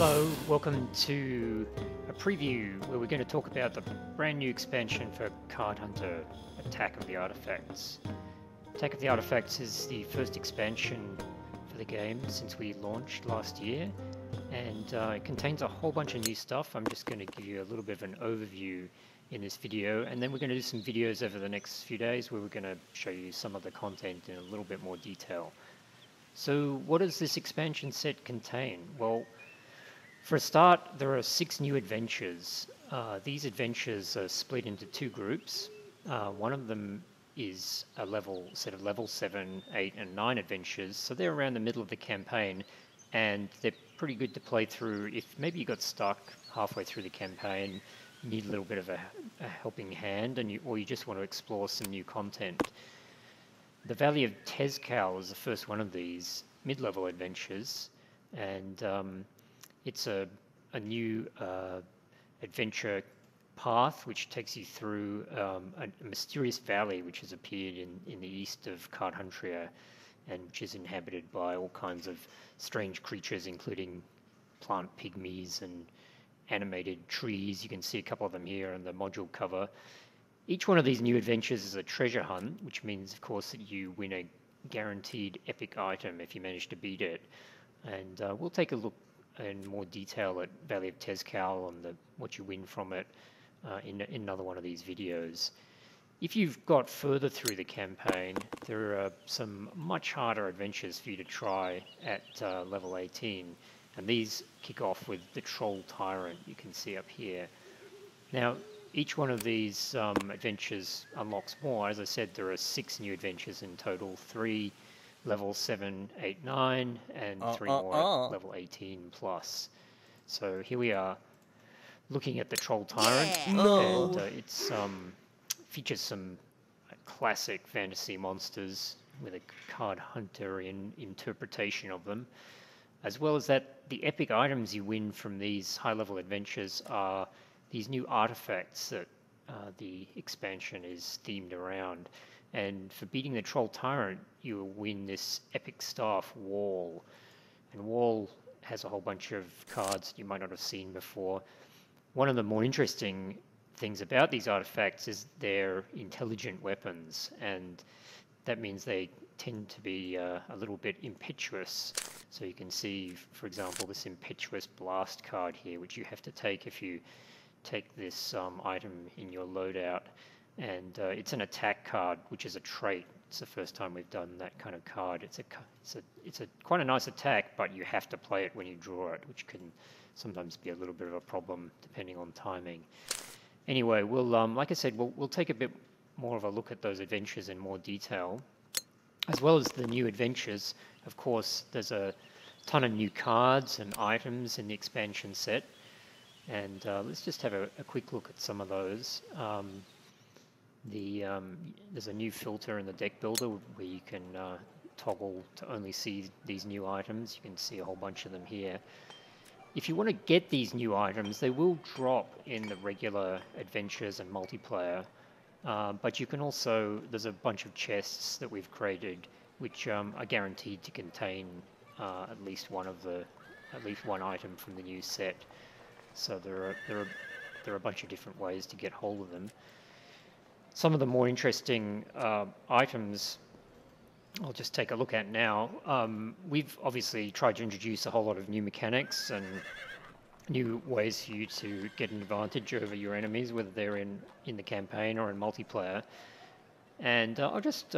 Hello, welcome to a preview where we're going to talk about the brand new expansion for Card Hunter, Attack of the Artifacts. Attack of the Artifacts is the first expansion for the game since we launched last year, and it contains a whole bunch of new stuff. I'm just going to give you a little bit of an overview in this video, and then we're going to do some videos over the next few days where we're going to show you some of the content in a little bit more detail. So what does this expansion set contain? Well, for a start, there are 6 new adventures. These adventures are split into 2 groups. One of them is a set of level 7, 8 and 9 adventures, so they're around the middle of the campaign, and they're pretty good to play through if maybe you got stuck halfway through the campaign, you need a little bit of a helping hand, or you just want to explore some new content. The Valley of Tezcal is the first one of these mid-level adventures, and it's a new adventure path which takes you through a mysterious valley which has appeared in the east of Cardhuntria, and which is inhabited by all kinds of strange creatures, including plant pygmies and animated trees. You can see a couple of them here on the module cover. Each one of these new adventures is a treasure hunt, which means, of course, that you win a guaranteed epic item if you manage to beat it. And we'll take a look in more detail at Valley of Tezcal and what you win from it in another one of these videos. If you've got further through the campaign, there are some much harder adventures for you to try at level 18, and these kick off with the Troll Tyrant you can see up here. Now, each one of these adventures unlocks more. As I said, there are 6 new adventures in total, 3 level 7, 8, 9, and 3 more at level 18 plus. So here we are looking at the Troll Tyrant, and it features some classic fantasy monsters with a card hunter-in interpretation of them, as well as that the epic items you win from these high-level adventures are these new artifacts that the expansion is themed around. And for beating the Troll Tyrant, you will win this epic staff, Wall. And Wall has a whole bunch of cards that you might not have seen before. One of the more interesting things about these artifacts is their intelligent weapons, and that means they tend to be a little bit impetuous. So you can see, for example, this impetuous blast card here, which you have to take if you take this item in your loadout. And it's an attack card, which is a trait. It's the first time we've done that kind of card. It's quite a nice attack, but you have to play it when you draw it, which can sometimes be a little bit of a problem depending on timing. Anyway, we'll like I said, we'll take a bit more of a look at those adventures in more detail, as well as the new adventures. Of course, there's a ton of new cards and items in the expansion set, and let's just have a quick look at some of those. There's a new filter in the deck builder where you can toggle to only see these new items. You can see a whole bunch of them here. If you want to get these new items, they will drop in the regular adventures and multiplayer, but you can also, there's a bunch of chests that we've created which are guaranteed to contain at least one item from the new set. So there are a bunch of different ways to get hold of them. Some of the more interesting items I'll just take a look at now. We've obviously tried to introduce a whole lot of new mechanics and new ways for you to get an advantage over your enemies, whether they're in the campaign or in multiplayer. And I'll just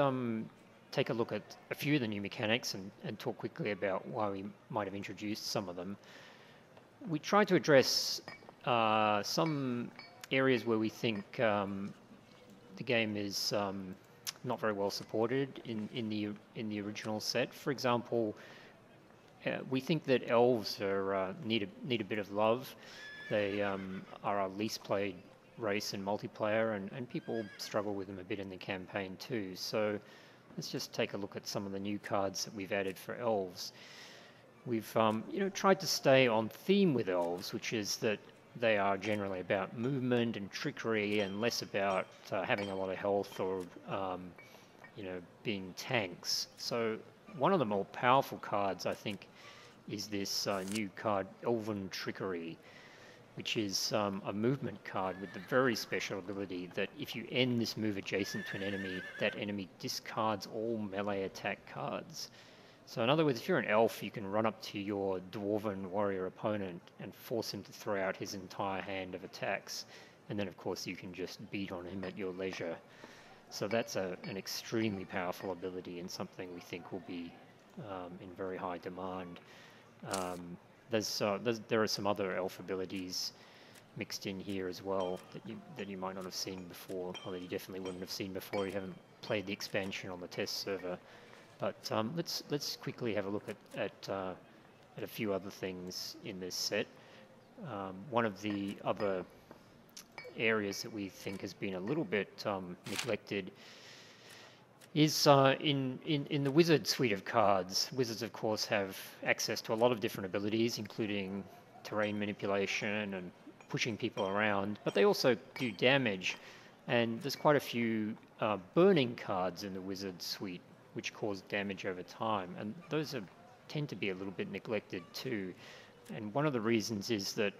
take a look at a few of the new mechanics and talk quickly about why we might have introduced some of them. We tried to address some areas where we think the game is not very well supported in the original set. For example, we think that elves need a bit of love. They are our least played race in multiplayer, and people struggle with them a bit in the campaign too. So let's just take a look at some of the new cards that we've added for elves. We've tried to stay on theme with elves, which is that they are generally about movement and trickery and less about having a lot of health or being tanks. So one of the more powerful cards, I think, is this new card, Elven Trickery, which is a movement card with the very special ability that if you end this move adjacent to an enemy, that enemy discards all melee attack cards. So in other words, if you're an elf, you can run up to your dwarven warrior opponent and force him to throw out his entire hand of attacks. And then, of course, you can just beat on him at your leisure. So that's an extremely powerful ability and something we think will be in very high demand. There are some other elf abilities mixed in here as well that you might not have seen before, or that you definitely wouldn't have seen before. You haven't played the expansion on the test server. But let's quickly have a look at a few other things in this set. One of the other areas that we think has been a little bit neglected is in the Wizard suite of cards. Wizards, of course, have access to a lot of different abilities, including terrain manipulation and pushing people around, but they also do damage. And there's quite a few burning cards in the Wizard suite which cause damage over time, and those tend to be a little bit neglected too. And one of the reasons is that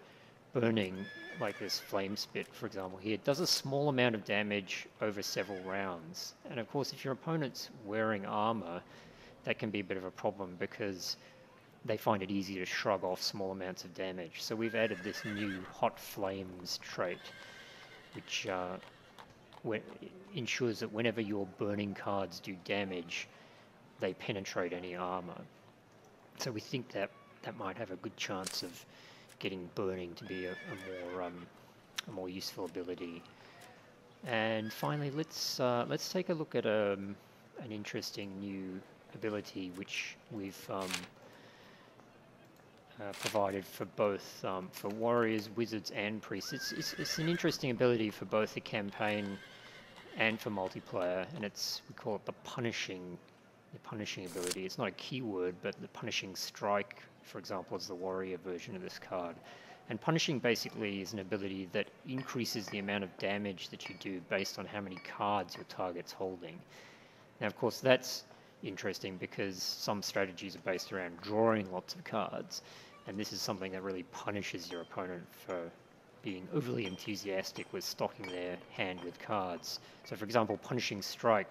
burning, like this flame spit, for example, here, does a small amount of damage over several rounds. And of course, if your opponent's wearing armor, that can be a bit of a problem because they find it easy to shrug off small amounts of damage. So we've added this new hot flames trait, which ensures that whenever your burning cards do damage, they penetrate any armor. So we think that might have a good chance of getting burning to be a more useful ability. And finally, let's take a look at an interesting new ability which we've provided for both for warriors, wizards, and priests. It's an interesting ability for both the campaign and for multiplayer, and we call it the punishing ability. It's not a keyword, but the punishing strike, for example, is the warrior version of this card. And punishing basically is an ability that increases the amount of damage that you do based on how many cards your target's holding. Now, of course, that's interesting because some strategies are based around drawing lots of cards, and this is something that really punishes your opponent for being overly enthusiastic with stocking their hand with cards. So for example, punishing strike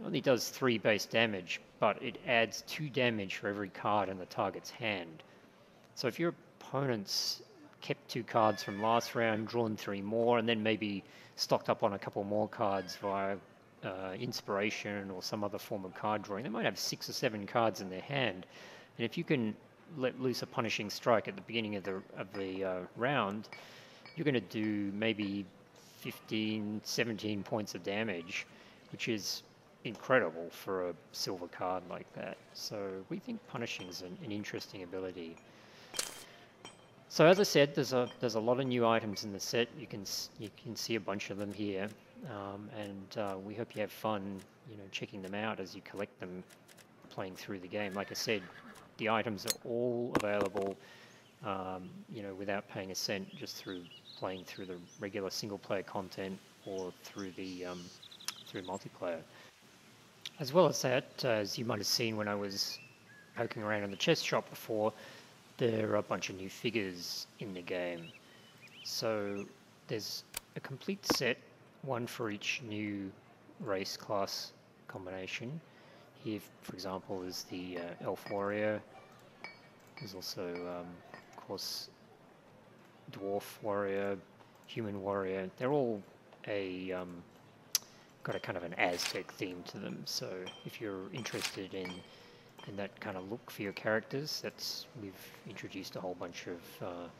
only does 3 base damage, but it adds 2 damage for every card in the target's hand. So if your opponent's kept 2 cards from last round, drawn 3 more, and then maybe stocked up on a couple more cards via inspiration or some other form of card drawing, they might have 6 or 7 cards in their hand. And if you can let loose a punishing strike at the beginning of the round, you're going to do maybe 15, 17 points of damage, which is incredible for a silver card like that. So we think punishing is an interesting ability. So as I said, there's a lot of new items in the set. You can see a bunch of them here, and we hope you have fun, checking them out as you collect them, playing through the game. Like I said, the items are all available, without paying a cent, just through playing through the regular single-player content or through the through multiplayer. As well as that, as you might have seen when I was poking around in the chest shop before, there are a bunch of new figures in the game. So there's a complete set, one for each new race class combination. Here, for example, is the elf warrior. There's also, of course, dwarf warrior, human warrior. They're all got a kind of an Aztec theme to them. So if you're interested in that kind of look for your characters, we've introduced a whole bunch of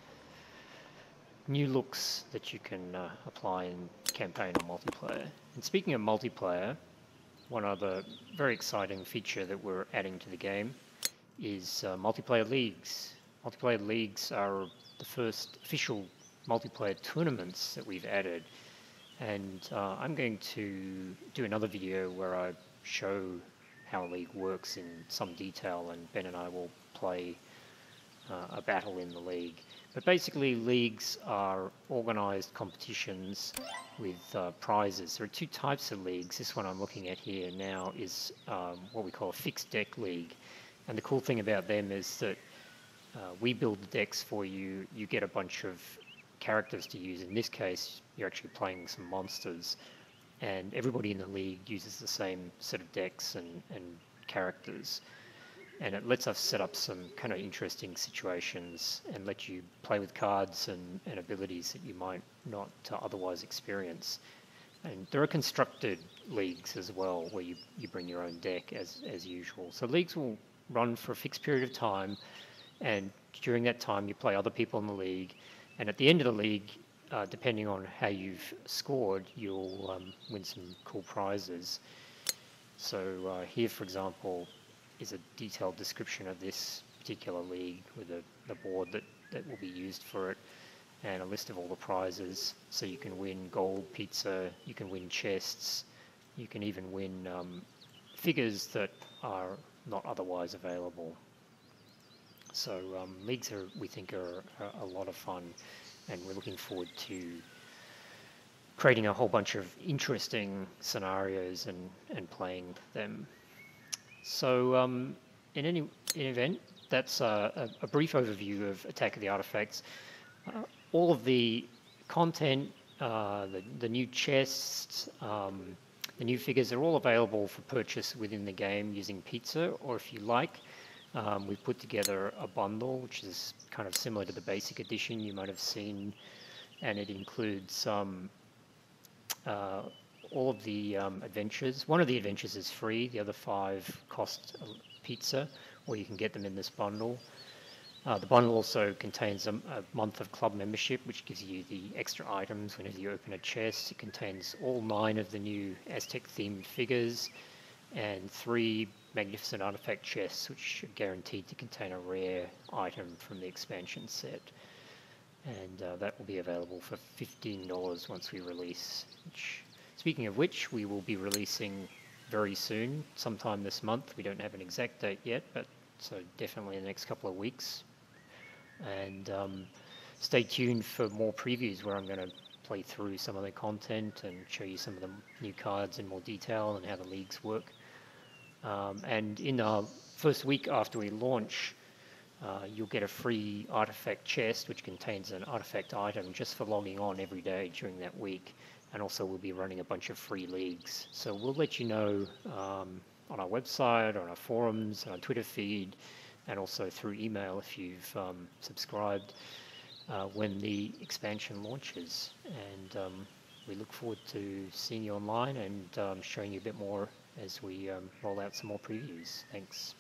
new looks that you can apply in campaign or multiplayer. And speaking of multiplayer, one other very exciting feature that we're adding to the game is multiplayer leagues. Multiplayer leagues are the first official multiplayer tournaments that we've added. And I'm going to do another video where I show how a league works in some detail, and Ben and I will play a battle in the league. But basically, leagues are organized competitions with prizes. There are 2 types of leagues. This one I'm looking at here now is what we call a fixed deck league. And the cool thing about them is that we build the decks for you. You get a bunch of characters to use. In this case, you're actually playing some monsters, and everybody in the league uses the same set of decks and characters. And it lets us set up some kind of interesting situations and let you play with cards and abilities that you might not otherwise experience. And there are constructed leagues as well where you bring your own deck as usual. So leagues will run for a fixed period of time, and during that time you play other people in the league, and at the end of the league, depending on how you've scored, you'll win some cool prizes. So here, for example, is a detailed description of this particular league with the board that will be used for it, and a list of all the prizes. So you can win gold pizza, you can win chests, you can even win figures that are not otherwise available. So leagues we think are a lot of fun, and we're looking forward to creating a whole bunch of interesting scenarios and playing them. So in any event, that's a brief overview of Attack of the Artifacts. All of the content, the new chests, the new figures are all available for purchase within the game using Pizza, or if you like, we've put together a bundle which is kind of similar to the basic edition you might have seen, and it includes all of the adventures. One of the adventures is free, the other 5 cost Pizza, or you can get them in this bundle. The bundle also contains a month of club membership, which gives you the extra items whenever you open a chest. It contains all 9 of the new Aztec-themed figures and 3 magnificent artifact chests, which are guaranteed to contain a rare item from the expansion set. And that will be available for $15 once we release. Speaking of which, we will be releasing very soon, sometime this month. We don't have an exact date yet, but so definitely in the next couple of weeks. And stay tuned for more previews where I'm going to play through some of the content and show you some of the new cards in more detail and how the leagues work. And in our first week after we launch, you'll get a free artifact chest which contains an artifact item just for logging on every day during that week. And also we'll be running a bunch of free leagues. So we'll let you know on our website, on our forums, on our Twitter feed, and also through email if you've subscribed when the expansion launches. And we look forward to seeing you online and showing you a bit more as we roll out some more previews. Thanks.